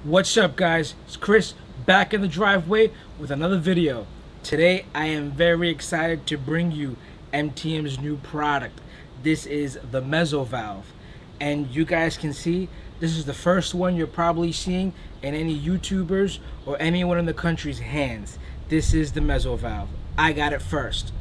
What's up, guys? It's Chris back in the driveway with another video. Today I am very excited to bring you MTM's new product. This is the MEZZO valve, and you guys can see this is the first one you're probably seeing in any YouTubers or anyone in the country's hands. This is the MEZZO valve. I got it first.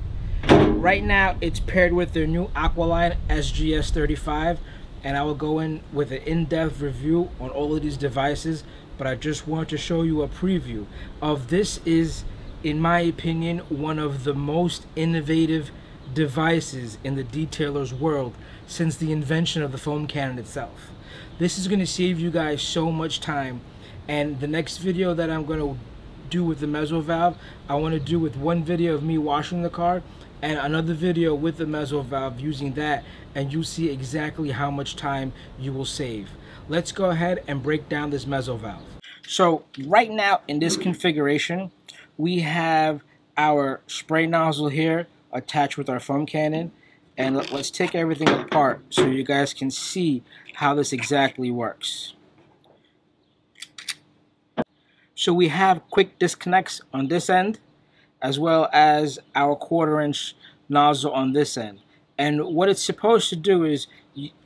Right now it's paired with their new Aqualine SGS35, and I will go in with an in-depth review on all of these devices, but I just want to show you a preview of this. Is, in my opinion, one of the most innovative devices in the detailer's world since the invention of the foam cannon itself. This is going to save you guys so much time, and the next video that I'm going to do with the MEZZO valve, I want to do with one video of me washing the car and another video with the MEZZO valve using that, and you'll see exactly how much time you will save. Let's go ahead and break down this MEZZO valve. So right now in this configuration, we have our spray nozzle here attached with our foam cannon, and let's take everything apart so you guys can see how this exactly works. So we have quick disconnects on this end, as well as our 1/4" nozzle on this end. And what it's supposed to do is,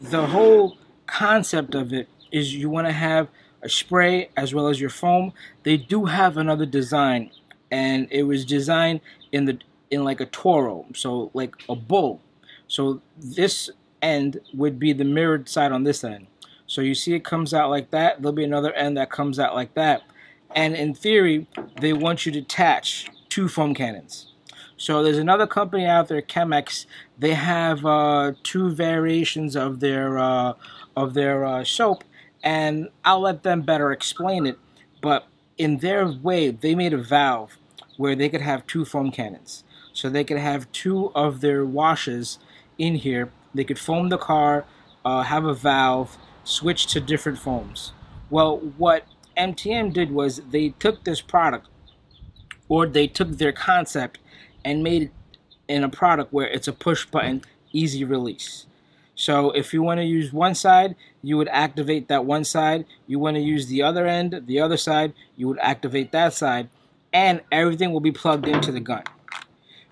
the whole concept of it is you want to have a spray as well as your foam. They do have another design, and it was designed in like a toro, so like a bull. So this end would be the mirrored side on this end. So you see it comes out like that. There'll be another end that comes out like that. And in theory, they want you to attach two foam cannons. So there's another company out there, Chemex. They have two variations of their soap, and I'll let them better explain it. But in their way, they made a valve where they could have two foam cannons. So they could have two of their washes in here. They could foam the car, have a valve, switch to different foams. Well, what MTM did was they took this product, or they took their concept and made it in a product where it's a push button, easy release. So if you want to use one side, you would activate that one side. You want to use the other end, the other side, you would activate that side, and everything will be plugged into the gun.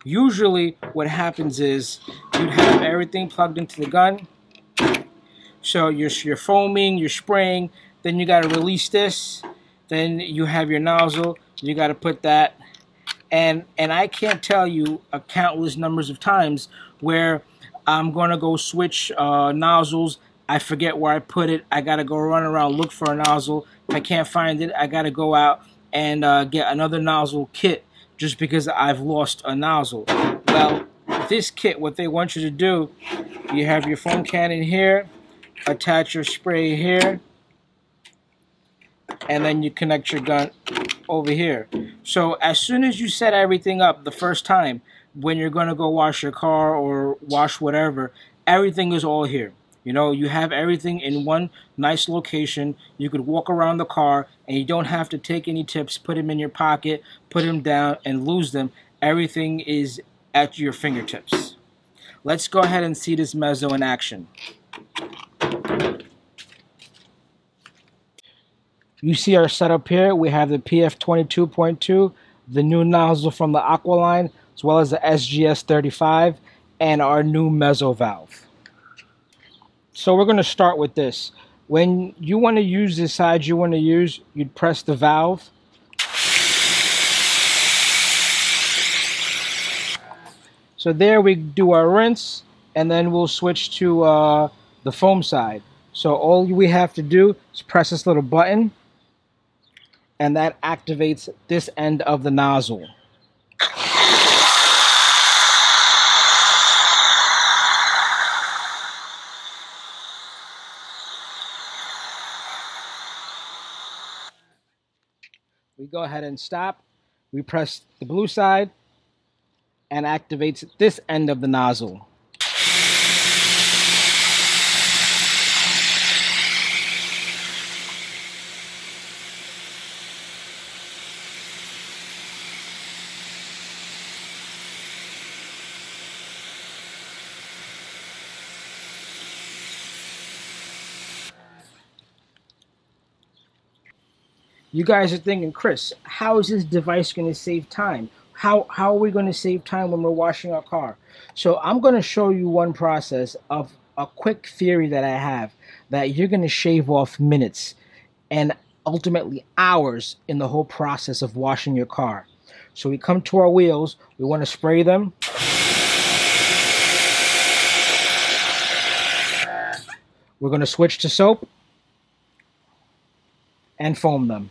Usually what happens is you'd have everything plugged into the gun. So you're foaming, you're spraying, then you got to release this, then you have your nozzle, you got to put that. And I can't tell you a countless numbers of times where I'm going to go switch nozzles. I forget where I put it. I got to go run around, look for a nozzle. If I can't find it, I got to go out and get another nozzle kit just because I've lost a nozzle. Well, this kit, what they want you to do, you have your foam cannon here, attach your spray here, and then you connect your gun over here. So as soon as you set everything up the first time, when you're going to go wash your car or wash whatever, everything is all here. You know, you have everything in one nice location. You could walk around the car and you don't have to take any tips, put them in your pocket, put them down and lose them. Everything is at your fingertips. Let's go ahead and see this MEZZO in action. You see our setup here. We have the PF22.2, the new nozzle from the Aqualine, as well as the SGS35, and our new MEZZO valve. So we're going to start with this. When you want to use the side you want to use, you'd press the valve. So there we do our rinse, and then we'll switch to the foam side. So all we have to do is press this little button, and that activates this end of the nozzle. We go ahead and stop. We press the blue side and activates this end of the nozzle. You guys are thinking, Chris, how is this device going to save time? How are we going to save time when we're washing our car? So I'm going to show you one process of a quick theory that I have that you're going to shave off minutes and ultimately hours in the whole process of washing your car. So we come to our wheels, we want to spray them. We're going to switch to soap and foam them.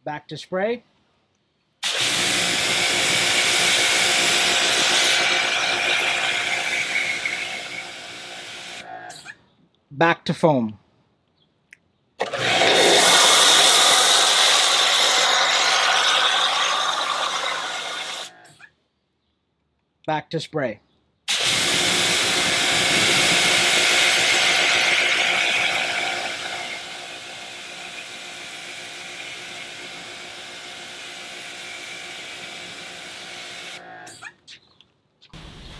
Back to spray. Back to foam. Back to spray.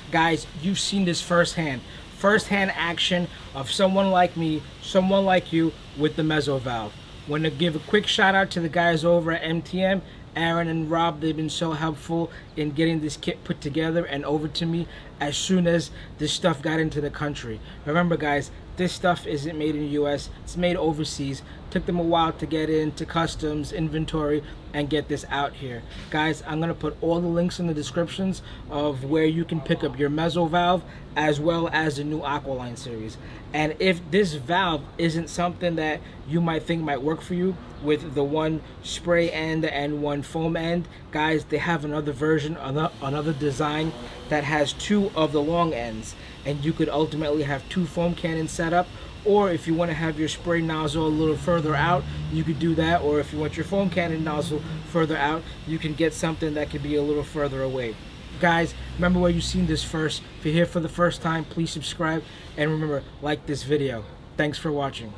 Guys, you've seen this firsthand. Firsthand action of someone like me, someone like you with the MEZZO valve. Want to give a quick shout out to the guys over at MTM. Aaron and Rob, they've been so helpful in getting this kit put together and over to me as soon as this stuff got into the country. Remember guys, this stuff isn't made in the US, it's made overseas. Took them a while to get into customs, inventory, and get this out here. Guys, I'm gonna put all the links in the descriptions of where you can pick up your MEZZO valve as well as the new Aqualine series. And if this valve isn't something that you might think might work for you with the one spray end and one foam end, guys, they have another version, another design that has two of the long ends, and you could ultimately have two foam cannons set up. Or if you want to have your spray nozzle a little further out, you could do that. Or if you want your foam cannon nozzle further out, you can get something that could be a little further away. Guys, remember where you've seen this first. If you're here for the first time, please subscribe. And remember, like this video. Thanks for watching.